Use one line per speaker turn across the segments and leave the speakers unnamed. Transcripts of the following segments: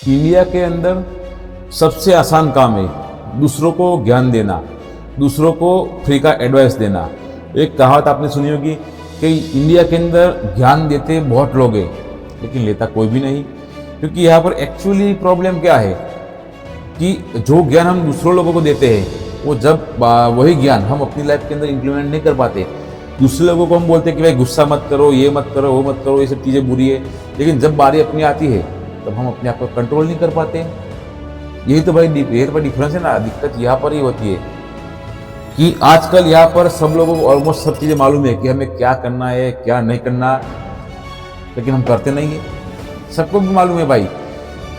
India के अंदर सबसे आसान काम है दूसरों को ज्ञान देना, दूसरों को फ्री का एडवाइस देना। एक कहावत आपने सुनी होगी कि इंडिया के अंदर ज्ञान देते बहुत लोग हैं लेकिन लेता कोई भी नहीं। क्योंकि यहाँ पर एक्चुअली प्रॉब्लम क्या है कि जो ज्ञान हम दूसरों लोगों को देते हैं वो जब वही ज्ञान हम अपनी लाइफ के अंदर इंप्लीमेंट नहीं कर पाते। दूसरे लोगों को हम बोलते हैं कि भाई गुस्सा मत करो, ये मत करो, वो मत करो, ये सब चीज़ें बुरी है, लेकिन जब बारी अपनी आती है तब हम अपने आप को कंट्रोल नहीं कर पाते। यही तो भाई डिफरेंस है ना। दिक्कत यहाँ पर ही होती है कि आजकल यहाँ पर सब लोगों को ऑलमोस्ट सब चीज़ें मालूम है कि हमें क्या करना है क्या नहीं करना, लेकिन हम करते नहीं है। सबको भी मालूम है भाई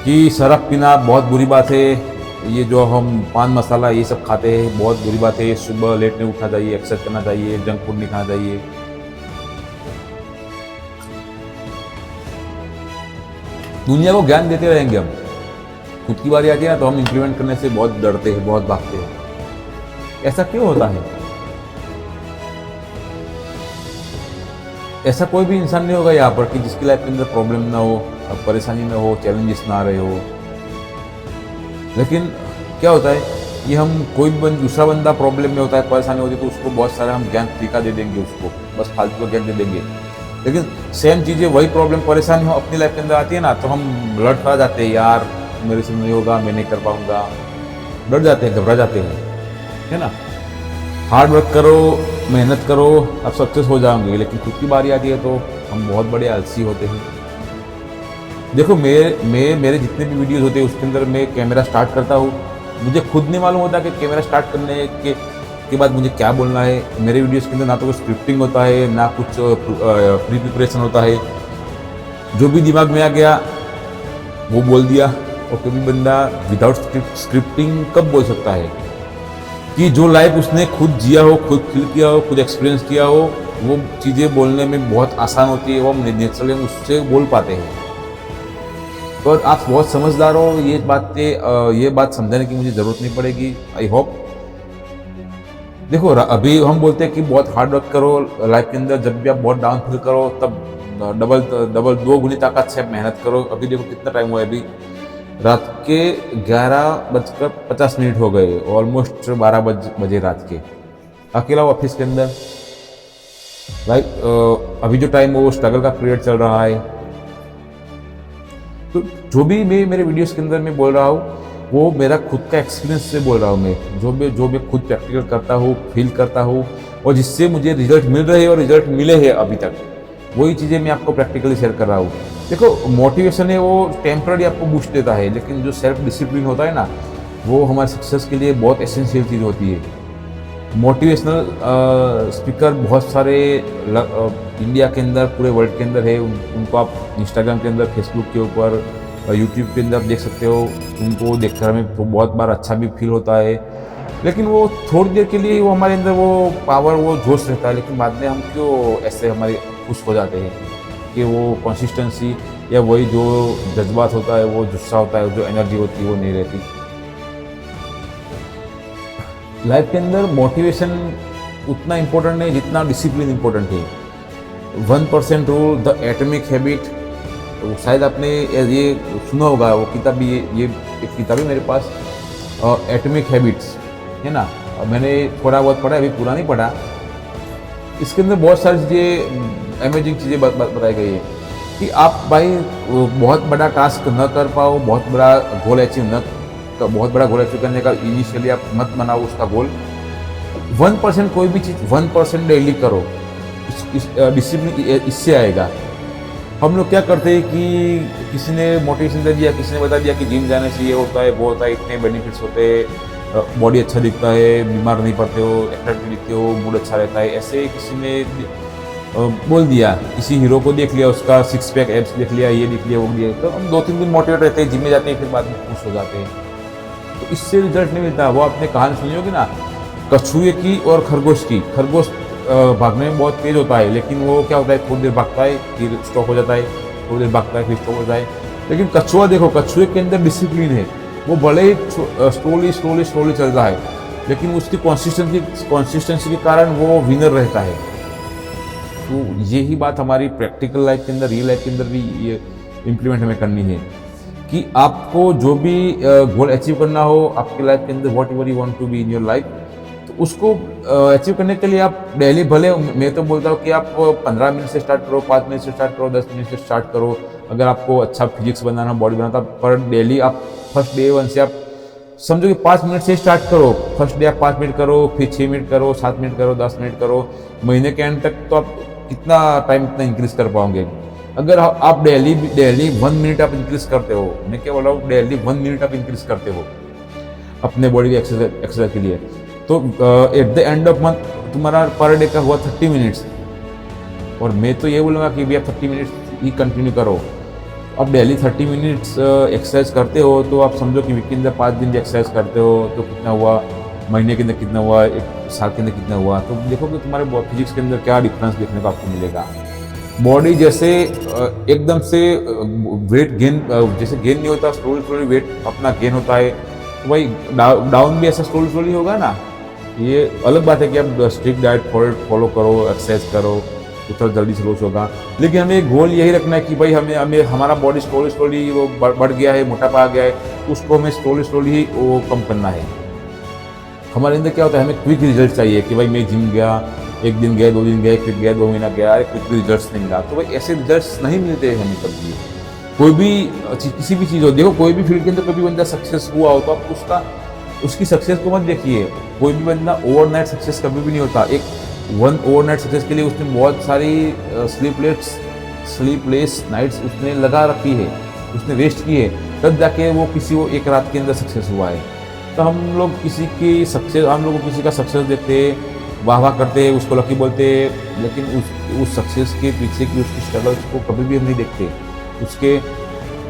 कि शराब पीना बहुत बुरी बात है, ये जो हम पान मसाला ये सब खाते हैं बहुत बुरी बात है, सुबह लेट नहीं उठना चाहिए, एक्सरसाइज करना चाहिए, जंक फूड नहीं खाना चाहिए। दुनिया को ज्ञान देते रहेंगे हम, खुद की बारी आती है ना तो हम इंप्लीमेंट करने से बहुत डरते हैं, बहुत भागते हैं। ऐसा क्यों होता है? ऐसा कोई भी इंसान नहीं होगा यहाँ पर कि जिसकी लाइफ के अंदर प्रॉब्लम ना हो, परेशानी ना हो, चैलेंजेस ना आ रहे हो। लेकिन क्या होता है कि हम कोई भी दूसरा बंदा प्रॉब्लम में होता है, परेशानी होती है, तो उसको बहुत सारा हम ज्ञान टीका दे देंगे, उसको बस फालतू का ज्ञान दे देंगे। लेकिन सेम चीज़ें वही प्रॉब्लम परेशानी हो अपनी लाइफ के अंदर आती है ना तो हम लड़ खा जाते हैं, यार मेरे से नहीं होगा, मैं नहीं कर पाऊंगा, डर जाते हैं, घबरा जाते हैं, है ना। हार्ड वर्क करो, मेहनत करो, आप सक्सेस हो जाओगे, लेकिन खुद की बारी आती है तो हम बहुत बड़े आलसी होते हैं। देखो मेरे जितने भी वीडियोस होते हैं उसके अंदर मैं कैमरा स्टार्ट करता हूँ, मुझे खुद नहीं मालूम होता कि कैमरा स्टार्ट करने के बाद मुझे क्या बोलना है। मेरे वीडियोस के अंदर ना तो कुछ स्क्रिप्टिंग होता है ना कुछ प्री प्रिपरेशन होता है, जो भी दिमाग में आ गया वो बोल दिया। और कभी बंदा विदाउट स्क्रिप्टिंग कब बोल सकता है कि जो लाइफ उसने खुद जिया हो, खुद फील किया हो, खुद एक्सपीरियंस किया हो, वो चीज़ें बोलने में बहुत आसान होती है, वो हम नेचुरली उससे बोल पाते हैं। तो आप बहुत समझदार हो, ये बात समझाने की मुझे ज़रूरत नहीं पड़ेगी, आई होप। देखो अभी हम बोलते हैं कि बहुत हार्ड वर्क करो लाइफ के अंदर, जब भी आप बहुत डाउन फील करो तब डबल 2 गुनी ताकत से मेहनत करो। अभी देखो कितना टाइम हुआ है, अभी रात के 11:50 हो गए, ऑलमोस्ट 12 बजे रात के। अकेला ऑफिस के अंदर अभी जो टाइम वो स्ट्रगल का पीरियड चल रहा है। तो जो भी मैं मेरे वीडियोस के अंदर मैं बोल रहा हूँ वो मेरा खुद का एक्सपीरियंस से बोल रहा हूँ। मैं जो मैं खुद प्रैक्टिकल करता हूँ, फील करता हूँ, और जिससे मुझे रिजल्ट मिल रहे हैं और रिजल्ट मिले हैं अभी तक, वही चीज़ें मैं आपको प्रैक्टिकली शेयर कर रहा हूँ। देखो मोटिवेशन है वो टेम्पररी आपको बूस्ट देता है, लेकिन जो सेल्फ डिसिप्लिन होता है ना वो हमारे सक्सेस के लिए बहुत एसेंशियल चीज़ होती है। मोटिवेशनल स्पीकर बहुत सारे इंडिया के अंदर, पूरे वर्ल्ड के अंदर है। उनको आप इंस्टाग्राम के अंदर, फेसबुक के ऊपर, यूट्यूब के अंदर आप देख सकते हो। उनको देखकर हमें तो बहुत बार अच्छा भी फील होता है, लेकिन वो थोड़ी देर के लिए वो हमारे अंदर वो पावर, वो जोश रहता है, लेकिन बाद में हम क्यों ऐसे हमारे खुश हो जाते हैं कि वो कंसिस्टेंसी या वही जो जज्बात होता है, वो जुस्सा होता है, जो एनर्जी होती है वो नहीं रहती। लाइफ के अंदर मोटिवेशन उतना इम्पोर्टेंट नहीं जितना डिसिप्लिन इम्पोर्टेंट है। 1% रूल, द एटॉमिक हैबिट, शायद आपने ये सुना होगा। वो किताब भी, ये एक किताब है मेरे पास, एटॉमिक हैबिट्स, है ना। मैंने थोड़ा बहुत पढ़ा, अभी पूरा नहीं पढ़ा। इसके अंदर बहुत सारी चीज़ें, अमेजिंग चीज़ें बताई गई है कि आप भाई बहुत बड़ा टास्क न कर पाओ, बहुत बड़ा गोल अचीव करने का इनिशियली आप मत बनाओ उसका गोल। 1% कोई भी चीज़ 1% डेली करो, डिसिप्लिन इससे आएगा। हम लोग क्या करते हैं कि किसी ने मोटिवेशन दे दिया, किसी ने बता दिया कि जिम जाने से ये होता है, वो होता है, इतने बेनिफिट्स होते हैं, बॉडी अच्छा दिखता है, बीमार नहीं पड़ते हो, एट्रैक्टिव दिखते हो, मूड अच्छा रहता है। ऐसे किसी ने बोल दिया, किसी हीरो को देख लिया, उसका 6 पैक एब्स देख लिया, ये देख लिया, वो दिया, तो हम 2-3 दिन मोटिवेट रहते हैं, जिम में जाते हैं, फिर बाद में खुश हो जाते हैं। तो इससे रिजल्ट नहीं मिलता। वो आपने कहानी सुनी होगी ना, कछुए की और खरगोश की। खरगोश भागने में बहुत तेज होता है, लेकिन वो क्या होता है, थोड़ी देर भागता है फिर स्टॉप हो जाता है, थोड़ी देर भागता है फिर स्टॉप हो जाता है। लेकिन कछुआ देखो, कछुए के अंदर डिसिप्लिन है, वो भले ही स्लोली चलता है, लेकिन उसकी कंसिस्टेंसी के कारण वो विनर रहता है। तो यही बात हमारी प्रैक्टिकल लाइफ के अंदर, रियल लाइफ के अंदर भी ये इम्प्लीमेंट हमें करनी है कि आपको जो भी गोल अचीव करना हो आपकी लाइफ के अंदर, whatever you want to be in your life, तो उसको अचीव करने के लिए आप डेली, भले मैं तो बोलता हूँ कि आप 15 मिनट से स्टार्ट करो, 5 मिनट से स्टार्ट करो, 10 मिनट से स्टार्ट करो। अगर आपको अच्छा फिजिक्स बनाना, बॉडी बनाना, पर डेली आप फर्स्ट डे 1 से आप समझो कि 5 मिनट से स्टार्ट करो। फर्स्ट डे आप 5 मिनट करो, फिर 6 मिनट करो, 7 मिनट करो, 10 मिनट करो। महीने के एंड तक तो आप कितना टाइम इतना इंक्रीज कर पाओगे। अगर आप डेली 1 मिनट आप इंक्रीज करते हो, मैं क्या बोल रहा हूँ, डेली 1 मिनट आप इंक्रीज करते हो अपने बॉडी की एक्सरसाइज के लिए, तो at the end of month तुम्हारा पर डे का हुआ 30 मिनट्स। और मैं तो ये बोलूँगा कि भैया 30 मिनट्स ही कंटिन्यू करो। अब डेली 30 मिनट्स एक्सरसाइज करते हो तो आप समझो कि वीक के अंदर 5 दिन एक्सरसाइज करते हो तो कितना हुआ, महीने के अंदर कितना हुआ, एक साल के अंदर कितना हुआ। तो देखो कि तुम्हारे फिजिक्स के अंदर क्या डिफरेंस देखने को आपको मिलेगा। बॉडी जैसे एकदम से वेट गेन जैसे गेन नहीं होता, स्लोली स्लोली वेट अपना गेन होता है, तो भाई डाउन भी ऐसा स्लोली स्लोली होगा ना। ये अलग बात है कि आप स्ट्रिक्ट डाइट फॉलो करो, एक्सरसाइज करो तो थोड़ा जल्दी से लॉस होगा। लेकिन हमें गोल यही रखना है कि भाई हमें हमारा बॉडी स्लोली स्लोली वो बढ़ गया है, मोटापा आ गया है, उसको हमें स्लोली स्लोली ही वो कम करना है। हमारे अंदर क्या होता है, हमें क्विक रिजल्ट चाहिए कि भाई मैं जिम गया, 1 दिन गया, 2 दिन गया, फिर गया, 2 महीना गया, अरे कुछ भी रिजल्ट्स नहीं मिला। तो भाई ऐसे रिजल्ट्स नहीं मिलते हमें कभी। कोई भी किसी भी चीज़ हो, देखो कोई भी फील्ड के अंदर कभी बंदा सक्सेस हुआ हो तो आप उसकी सक्सेस को मत देखिए। कोई भी बंदा ओवरनाइट सक्सेस कभी भी नहीं होता। ओवरनाइट सक्सेस के लिए उसने बहुत सारी स्लीपलेस नाइट्स उसने लगा रखी है, उसने वेस्ट की है, तब जाके वो एक रात के अंदर सक्सेस हुआ है। तो हम लोग किसी का सक्सेस देखते, वाह करते, उसको लकी बोलते, लेकिन उस सक्सेस के पीछे की उसकी स्ट्रगल्स को कभी भी हम नहीं देखते। उसके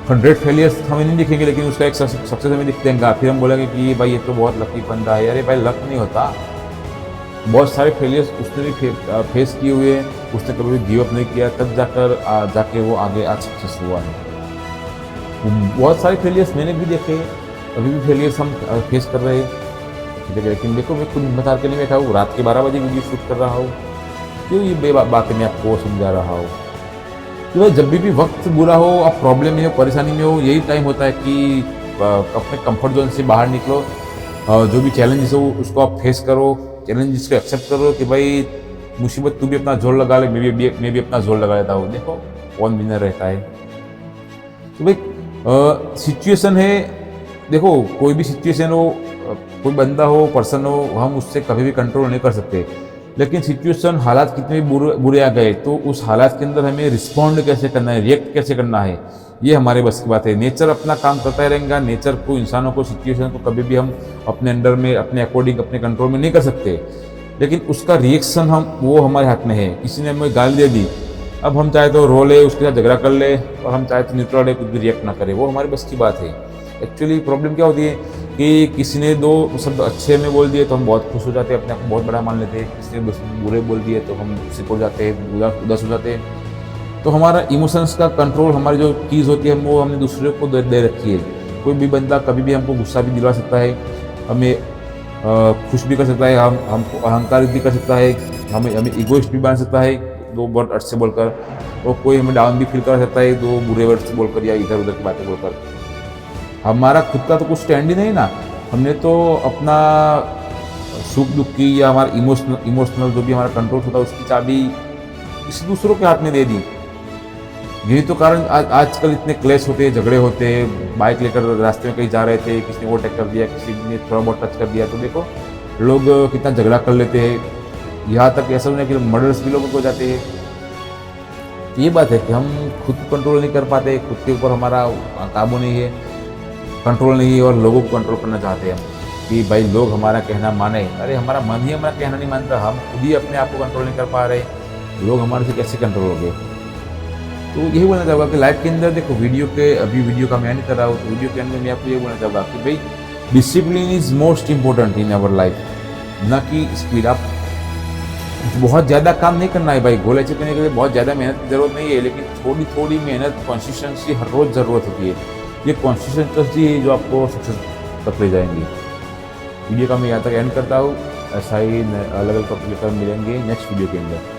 100 फेलियर्स हमें नहीं दिखेंगे, लेकिन उसका एक सक्सेस हमें दिख देगा। फिर हम बोलेंगे कि भाई ये तो बहुत लकी बंदा है। अरे भाई लक नहीं होता, बहुत सारे फेलियर्स उसने भी फेस किए हुए हैं, उसने कभी भी गिव अप नहीं किया, तब जाके वो आगे आज सक्सेस हुआ है। बहुत सारे फेलियर्स मैंने भी देखे, अभी भी फेलियर्स हम फेस कर रहे हैं। लेकिन देखो मैं खुद हिम्मत हार के नहीं बैठा हूँ, रात के 12 बजे वीडियो शूट कर रहा हूँ। क्यों ये बातें मैं आपको समझा रहा हूँ कि भाई जब भी वक्त बुरा हो, आप प्रॉब्लम में हो, परेशानी में हो, यही टाइम होता है कि अपने कंफर्ट जोन से बाहर निकलो। जो भी चैलेंजेस हो उसको आप फेस करो, चैलेंजेस को एक्सेप्ट करो कि भाई मुसीबत तू भी अपना जोर लगा ले, मैं भी अपना जोर लगा लेता हूँ। देखो कौन विनर रहता है। तो भाई सिचुएशन है, देखो कोई भी सिचुएशन हो, कोई बंदा हो, पर्सन हो, हम उससे कभी भी कंट्रोल नहीं कर सकते। लेकिन सिचुएशन, हालात कितने भी बुरे आ गए तो उस हालात के अंदर हमें रिस्पॉन्ड कैसे करना है, रिएक्ट कैसे करना है, ये हमारे बस की बात है। नेचर अपना काम करता रहेगा। नेचर को, इंसानों को, सिचुएशन को कभी भी हम अपने अंडर में, अपने अकॉर्डिंग, अपने कंट्रोल में नहीं कर सकते। लेकिन उसका रिएक्शन वो हमारे हाथ में है। किसी ने हमें गाली दे दी, अब हम चाहे तो रो ले, उसके साथ झगड़ा कर ले, और हम चाहे तो न्यूट्रल रहे, कुछ भी रिएक्ट ना करे, वो हमारे बस की बात है। एक्चुअली प्रॉब्लम क्या होती है कि किसी ने 2 शब्द अच्छे में बोल दिए तो हम बहुत खुश हो जाते हैं, अपने आप को बहुत बड़ा मान लेते हैं। किसी ने 2 शब्द बुरे बोल दिए तो हम सिकुड़ जाते हैं, उदास हो जाते हैं। तो हमारा इमोशंस का कंट्रोल, हमारी जो चीज़ होती है वो हमने दूसरे को दे रखी है। कोई भी बंदा कभी भी हमको गुस्सा भी दिला सकता है, हमें खुश भी कर सकता है, हमको अहंकारित भी कर सकता है, हमें इगोइस्ट भी बना सकता है 2 वर्ड अच्छे बोलकर, और कोई हमें डाउन भी फील कर सकता है 2 बुरे वर्ड से बोलकर या इधर उधर की बातें बोलकर। हमारा खुद का तो कुछ स्टैंड ही नहीं ना। हमने तो अपना सुख दुख की या हमारा इमोशनल जो भी हमारा कंट्रोल होता है उसकी चाबी किसी दूसरों के हाथ में दे दी। यही तो कारण आजकल इतने क्लेश होते हैं, झगड़े होते हैं। बाइक लेकर रास्ते में कहीं जा रहे थे, किसी ने ओवरटेक कर दिया, किसी ने थोड़ा बहुत टच कर दिया, तो देखो लोग कितना झगड़ा कर लेते हैं। यहाँ तक ऐसा नहीं कि मर्डर्स भी लोगों को जाते हैं। ये बात है कि हम खुद को कंट्रोल नहीं कर पाते, खुद के ऊपर हमारा काबू नहीं है, कंट्रोल नहीं है, और लोगों को कंट्रोल करना चाहते हैं हम कि भाई लोग हमारा कहना माने। अरे हमारा मन ही हमारा कहना नहीं मानता, हम खुद ही अपने आप को कंट्रोल नहीं कर पा रहे, लोग हमारे से कैसे कंट्रोल हो गए। तो यही बोलना चाहूँगा कि लाइफ के अंदर देखो, वीडियो का मैं नहीं कर रहा हूँ, तो वीडियो के अंदर मैं आपको ये बोलना चाहूँगा कि भाई discipline is most important in our life, ना कि स्पीड। आप बहुत ज़्यादा काम नहीं करना है भाई, गोल अचीव करने के लिए बहुत ज़्यादा मेहनत की जरूरत नहीं है, लेकिन थोड़ी थोड़ी मेहनत, कंसिस्टेंसी हर रोज़ ज़रूरत होती है। ये कंसिस्टेंसी है जो आपको सक्सेस तक ले जाएंगी। वीडियो का मैं यहाँ तक एंड करता हूँ। ऐसा ही अलग अलग टॉपिक लेकर मिलेंगे नेक्स्ट वीडियो के अंदर।